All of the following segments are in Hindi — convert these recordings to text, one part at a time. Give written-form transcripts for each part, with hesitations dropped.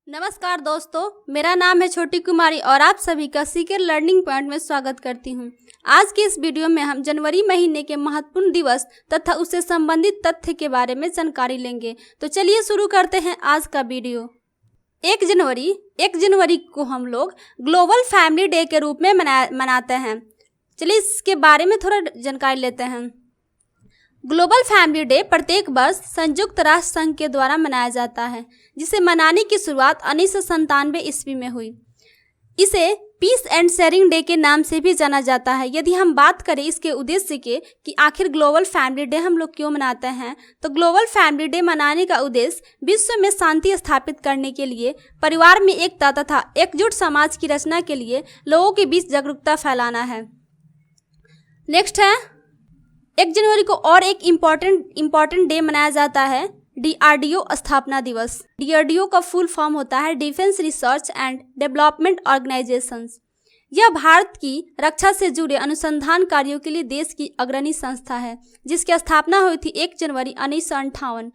नमस्कार दोस्तों, मेरा नाम है छोटी कुमारी और आप सभी का सीकर लर्निंग पॉइंट में स्वागत करती हूं। आज की इस वीडियो में हम जनवरी महीने के महत्वपूर्ण दिवस तथा उससे संबंधित तथ्य के बारे में जानकारी लेंगे। तो चलिए शुरू करते हैं आज का वीडियो। 1 जनवरी को हम लोग ग्लोबल फैमिली डे के रूप में मनाते हैं। चलिए इसके बारे में थोड़ा जानकारी लेते हैं। ग्लोबल फैमिली डे प्रत्येक वर्ष संयुक्त राष्ट्र संघ के द्वारा मनाया जाता है, जिसे मनाने की शुरुआत 1997 ईस्वी में हुई। इसे पीस एंड शेयरिंग डे के नाम से भी जाना जाता है। यदि हम बात करें इसके उद्देश्य के कि आखिर ग्लोबल फैमिली डे हम लोग क्यों मनाते हैं, तो ग्लोबल फैमिली डे मनाने का उद्देश्य विश्व में शांति स्थापित करने के लिए, परिवार में एकता तथा एकजुट समाज की रचना के लिए लोगों के बीच जागरूकता फैलाना है। नेक्स्ट है 1 जनवरी को और एक इम्पॉर्टेंट डे मनाया जाता है, DRDO स्थापना दिवस। DRDO का फुल फॉर्म होता है defence research and development organisations. यह भारत की रक्षा से जुड़े अनुसंधान कार्यों के लिए देश की अग्रणी संस्था है, जिसकी स्थापना हुई थी 1 जनवरी 1958।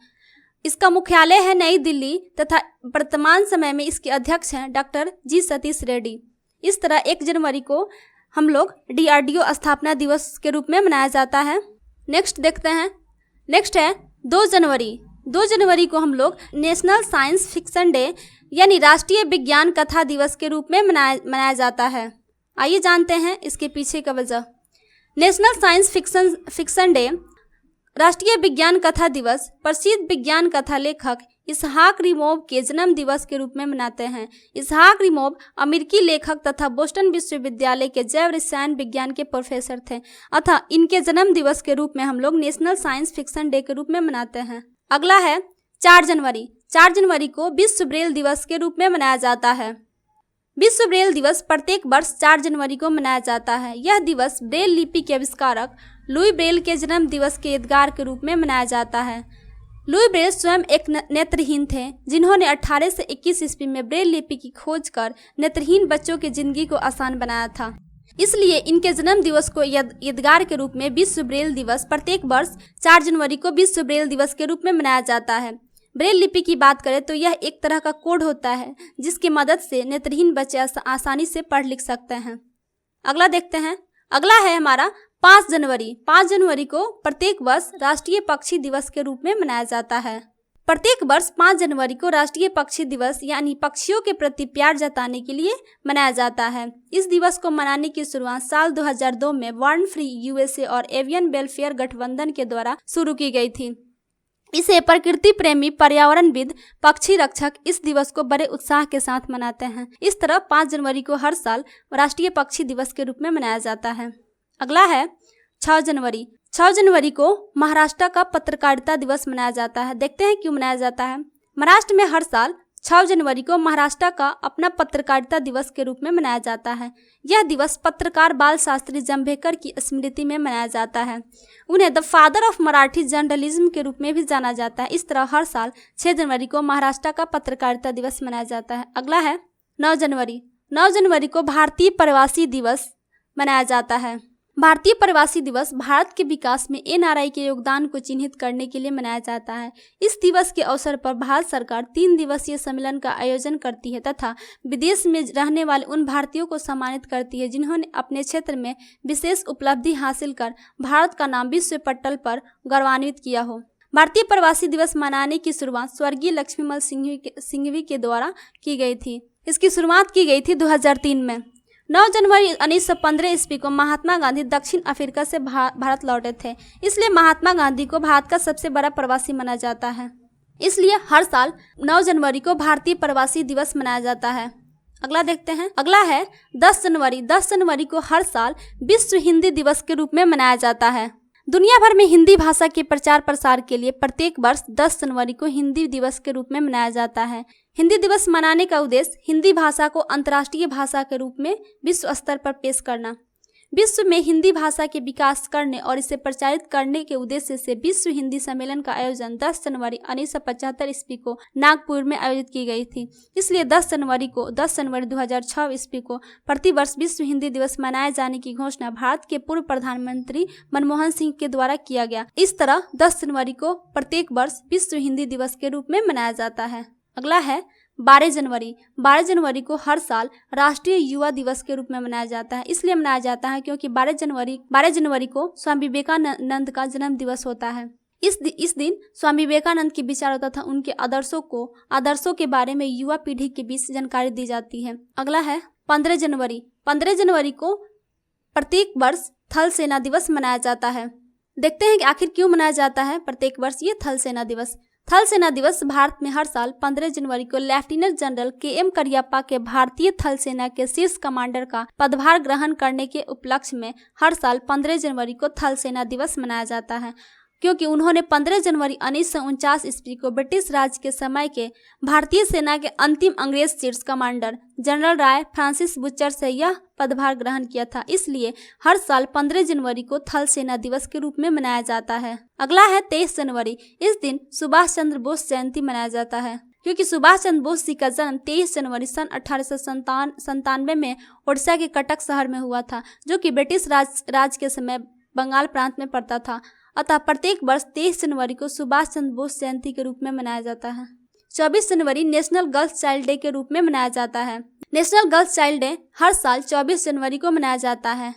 इसका मुख्यालय है नई दिल्ली तथा वर्तमान समय में इसके अध्यक्ष हैं डॉक्टर जी सतीश रेड्डी। इस तरह 1 जनवरी को हम लोग DRDO स्थापना दिवस के रूप में मनाया जाता है। नेक्स्ट देखते हैं। नेक्स्ट है 2 जनवरी। 2 जनवरी को हम लोग नेशनल साइंस फिक्शन डे यानी राष्ट्रीय विज्ञान कथा दिवस के रूप में मनाया जाता है। आइए जानते हैं इसके पीछे का वजह। नेशनल साइंस फिक्शन डे राष्ट्रीय विज्ञान कथा दिवस प्रसिद्ध विज्ञान कथा लेखक इसहाक रिमोव के जन्म दिवस के रूप में मनाते हैं। इसहाक रिमोव अमेरिकी लेखक तथा बोस्टन विश्वविद्यालय के जैव रसायन विज्ञान के प्रोफेसर थे, अतः इनके जन्म दिवस के रूप में हम लोग नेशनल साइंस फिक्शन डे के रूप में मनाते हैं। अगला है 4 जनवरी। 4 जनवरी को विश्व ब्रेल दिवस के रूप में मनाया जाता है। विश्व ब्रेल दिवस प्रत्येक वर्ष 4 जनवरी को मनाया जाता है। यह दिवस ब्रेल लिपि के आविष्कारक लुई ब्रेल के जन्म दिवस के यादगार के रूप में मनाया जाता है। लुई ब्रेल स्वयं एक नेत्रहीन थे, जिन्होंने 18 से 21 ईस्वी में ब्रेल लिपि की खोज कर नेत्रहीन बच्चों की जिंदगी को आसान बनाया था। इसलिए इनके जन्म दिवस को यादगार के रूप में विश्व ब्रेल दिवस प्रत्येक वर्ष 4 जनवरी को विश्व ब्रेल दिवस के रूप में मनाया जाता है। ब्रेल लिपि की बात करें तो यह एक तरह का कोड होता है, जिसकी मदद से नेत्रहीन बच्चे आसानी से पढ़ लिख सकते हैं। अगला देखते हैं। अगला है हमारा 5 जनवरी। 5 जनवरी को प्रत्येक वर्ष राष्ट्रीय पक्षी दिवस के रूप में मनाया जाता है। प्रत्येक वर्ष 5 जनवरी को राष्ट्रीय पक्षी दिवस यानी पक्षियों के प्रति प्यार जताने के लिए मनाया जाता है। इस दिवस को मनाने की शुरुआत साल 2002 में बर्ड फ्री USA और एवियन वेलफेयर गठबंधन के द्वारा शुरू की गई थी। इसे प्रकृति प्रेमी पर्यावरणविद पक्षी रक्षक इस दिवस को बड़े उत्साह के साथ मनाते हैं। इस तरह 5 जनवरी को हर साल राष्ट्रीय पक्षी दिवस के रूप में मनाया जाता है। अगला है 6 जनवरी। 6 जनवरी को महाराष्ट्र का पत्रकारिता दिवस मनाया जाता है। देखते हैं क्यों मनाया जाता है। महाराष्ट्र में हर साल 6 जनवरी को महाराष्ट्र का अपना पत्रकारिता दिवस के रूप में मनाया जाता है। यह दिवस पत्रकार बाल शास्त्री जांभेकर की स्मृति में मनाया जाता है। उन्हें the father of Marathi journalism के रूप में भी जाना जाता है। इस तरह हर साल 6 जनवरी को महाराष्ट्र का पत्रकारिता दिवस मनाया जाता है। अगला है 9 जनवरी। 9 जनवरी को भारतीय प्रवासी दिवस मनाया जाता है। भारतीय प्रवासी दिवस भारत के विकास में NRI के योगदान को चिन्हित करने के लिए मनाया जाता है। इस दिवस के अवसर पर भारत सरकार 3 दिवसीय सम्मेलन का आयोजन करती है तथा विदेश में रहने वाले उन भारतीयों को सम्मानित करती है, जिन्होंने अपने क्षेत्र में विशेष उपलब्धि हासिल कर भारत का नाम विश्व पटल पर गौरवान्वित किया हो। भारतीय प्रवासी दिवस मनाने की शुरुआत स्वर्गीय लक्ष्मीमल सिंघवी के द्वारा की गई थी। इसकी शुरुआत की गई थी 2003 में। 9 जनवरी 1915 ईस्वी को महात्मा गांधी दक्षिण अफ्रीका से भारत लौटे थे, इसलिए महात्मा गांधी को भारत का सबसे बड़ा प्रवासी माना जाता है। इसलिए हर साल 9 जनवरी को भारतीय प्रवासी दिवस मनाया जाता है। अगला देखते हैं। अगला है 10 जनवरी। 10 जनवरी को हर साल विश्व हिंदी दिवस के रूप में मनाया जाता है। दुनिया भर में हिंदी भाषा के प्रचार प्रसार के लिए प्रत्येक वर्ष 10 जनवरी को हिंदी दिवस के रूप में मनाया जाता है। हिंदी दिवस मनाने का उद्देश्य हिंदी भाषा को अंतर्राष्ट्रीय भाषा के रूप में विश्व स्तर पर पेश करना। विश्व में हिंदी भाषा के विकास करने और इसे प्रचारित करने के उद्देश्य से विश्व हिंदी सम्मेलन का आयोजन 10 जनवरी 1975 ईस्वी को नागपुर में आयोजित की गई थी। इसलिए 10 जनवरी 2006 ईस्वी को प्रतिवर्ष विश्व हिंदी दिवस मनाए जाने की घोषणा भारत के पूर्व प्रधानमंत्री मनमोहन सिंह के द्वारा किया गया। इस तरह 10 जनवरी को प्रत्येक वर्ष विश्व हिंदी दिवस के रूप में मनाया जाता है। अगला है 12 जनवरी को हर साल राष्ट्रीय युवा दिवस के रूप में मनाया जाता है। इसलिए मनाया जाता है क्योंकि 12 जनवरी को स्वामी विवेकानंद का जन्म दिवस होता है। इस दिन स्वामी विवेकानंद के विचारों तथा उनके आदर्शों के बारे में युवा पीढ़ी के बीच जानकारी दी जाती है। अगला है 15 जनवरी। 15 जनवरी को प्रत्येक वर्ष थल सेना दिवस मनाया जाता है। देखते हैं कि आखिर क्यों मनाया जाता है प्रत्येक वर्ष ये थल सेना दिवस। थल सेना दिवस भारत में हर साल 15 जनवरी को लेफ्टिनेंट जनरल KM करियप्पा के भारतीय थल सेना के शीर्ष कमांडर का पदभार ग्रहण करने के उपलक्ष्य में हर साल 15 जनवरी को थल सेना दिवस मनाया जाता है, क्योंकि उन्होंने 15 जनवरी 1949 ईस्वी को ब्रिटिश राज के समय के भारतीय सेना के अंतिम अंग्रेज शीर्ष कमांडर जनरल राय फ्रांसिस बुचर से यह पदभार ग्रहण किया था। इसलिए हर साल 15 जनवरी को थल सेना दिवस के रूप में मनाया जाता है। अगला है 23 जनवरी। इस दिन सुभाष चंद्र बोस जयंती मनाया जाता है, क्योंकि सुभाष चंद्र बोस जी का जन्म 23 जनवरी सन 1897 में ओडिशा के कटक शहर में हुआ था, जो कि ब्रिटिश राज के समय बंगाल प्रांत में पड़ता था। अतः प्रत्येक वर्ष 23 जनवरी को सुभाष चंद्र बोस जयंती के रूप में मनाया जाता है। 24 जनवरी नेशनल गर्ल्स चाइल्ड डे के रूप में मनाया जाता है। नेशनल गर्ल्स चाइल्ड डे हर साल 24 जनवरी को मनाया जाता है।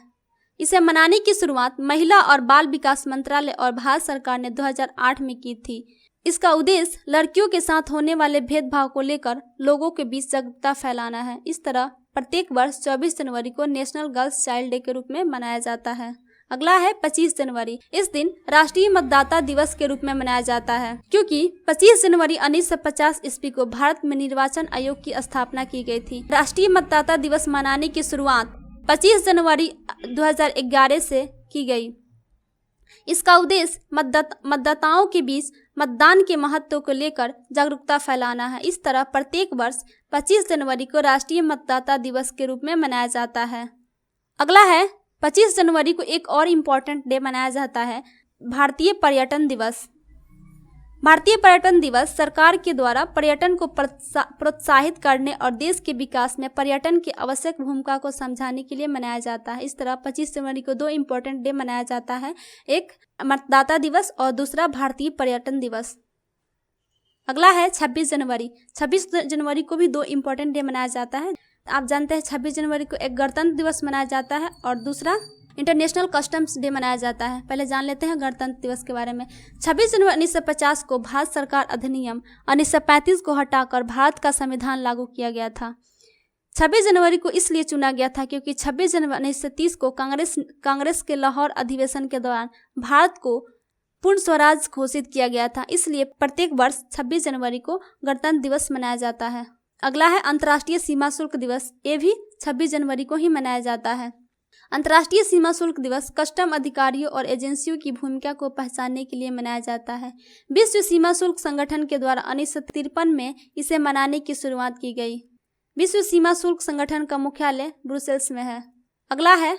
इसे मनाने की शुरुआत महिला और बाल विकास मंत्रालय और भारत सरकार ने 2008 में की थी। इसका उद्देश्य लड़कियों के साथ होने वाले भेदभाव को लेकर लोगों के बीच जागरूकता फैलाना है। इस तरह प्रत्येक वर्ष 24 जनवरी को नेशनल गर्ल्स चाइल्ड डे के रूप में मनाया जाता है। अगला है 25 जनवरी। इस दिन राष्ट्रीय मतदाता दिवस के रूप में मनाया जाता है, क्योंकि 25 जनवरी 1950 ईस्वी को भारत में निर्वाचन आयोग की स्थापना की गई थी। राष्ट्रीय मतदाता दिवस मनाने की शुरुआत 25 जनवरी 2011 से की गई। इसका उद्देश्य मतदाताओं के बीच मतदान के महत्व को लेकर जागरूकता फैलाना है। इस तरह प्रत्येक वर्ष 25 जनवरी को राष्ट्रीय मतदाता दिवस के रूप में मनाया जाता है। अगला है 25 जनवरी को एक और इम्पोर्टेंट डे मनाया जाता है, भारतीय पर्यटन दिवस। भारतीय पर्यटन दिवस सरकार के द्वारा पर्यटन को प्रोत्साहित करने और देश के विकास में पर्यटन की आवश्यक भूमिका को समझाने के लिए मनाया जाता है। इस तरह 25 जनवरी को दो इम्पोर्टेंट डे मनाया जाता है, एक मतदाता दिवस और दूसरा भारतीय पर्यटन दिवस। अगला है 26 जनवरी। 26 जनवरी को भी दो इम्पोर्टेंट डे मनाया जाता है। आप जानते हैं 26 जनवरी को एक गणतंत्र दिवस मनाया जाता है और दूसरा इंटरनेशनल कस्टम्स डे मनाया जाता है। पहले जान लेते हैं गणतंत्र दिवस के बारे में। 26 जनवरी 1950 को भारत सरकार अधिनियम 1935 को हटाकर भारत का संविधान लागू किया गया था। 26 जनवरी को इसलिए चुना गया था क्योंकि 26 जनवरी 1930 को कांग्रेस के लाहौर अधिवेशन के दौरान भारत को पूर्ण स्वराज घोषित किया गया था। इसलिए प्रत्येक वर्ष 26 जनवरी को गणतंत्र दिवस मनाया जाता है। अगला है अंतर्राष्ट्रीय सीमा शुल्क दिवस। ये भी 26 जनवरी को ही मनाया जाता है। अंतर्राष्ट्रीय सीमा शुल्क दिवस कस्टम अधिकारियों और एजेंसियों की भूमिका को पहचानने के लिए मनाया जाता है। विश्व सीमा शुल्क संगठन के द्वारा 1953 में इसे मनाने की शुरुआत की गई। विश्व सीमा शुल्क संगठन का मुख्यालय ब्रुसेल्स में है। अगला है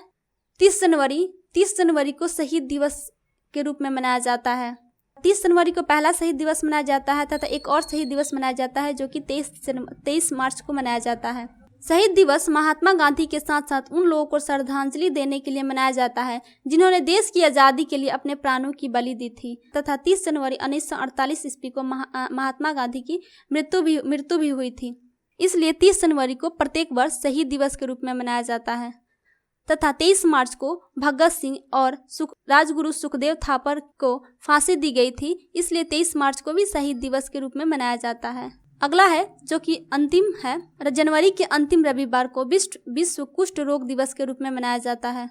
30 जनवरी। 30 जनवरी को शहीद दिवस के रूप में मनाया जाता है। 30 जनवरी को पहला शहीद दिवस मनाया जाता है तथा एक और शहीद दिवस मनाया जाता है जो कि 23 मार्च को मनाया जाता है। शहीद दिवस महात्मा गांधी के साथ साथ उन लोगों को श्रद्धांजलि देने के लिए मनाया जाता है जिन्होंने देश की आज़ादी के लिए अपने प्राणों की बलि दी थी तथा 30 जनवरी 1948 ईस्वी को महात्मा गांधी की मृत्यु भी हुई थी। इसलिए 30 जनवरी को प्रत्येक वर्ष शहीद दिवस के रूप में मनाया जाता है तथा 23 मार्च को भगत सिंह और राजगुरु सुखदेव थापर को फांसी दी गई थी। इसलिए 23 मार्च को भी शहीद दिवस के रूप में मनाया जाता है। अगला है जो कि अंतिम है, जनवरी के अंतिम रविवार को विश्व कुष्ठ रोग दिवस के रूप में मनाया जाता है।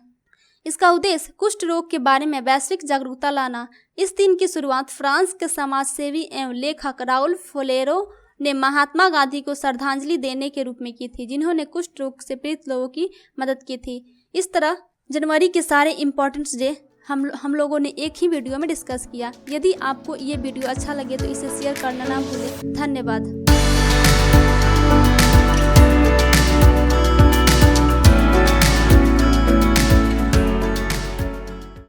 इसका उद्देश्य कुष्ठ रोग के बारे में वैश्विक जागरूकता लाना। इस दिन की शुरुआत फ्रांस के समाज सेवी एवं लेखक राउल फोलेरो ने महात्मा गांधी को श्रद्धांजलि देने के रूप में की थी, जिन्होंने कुष्ठ रोग से पीड़ित लोगों की मदद की थी। इस तरह जनवरी के सारे इम्पोर्टेंट डे हम लोगों ने एक ही वीडियो में डिस्कस किया। यदि आपको ये वीडियो अच्छा लगे तो इसे शेयर करना ना भूलें। धन्यवाद।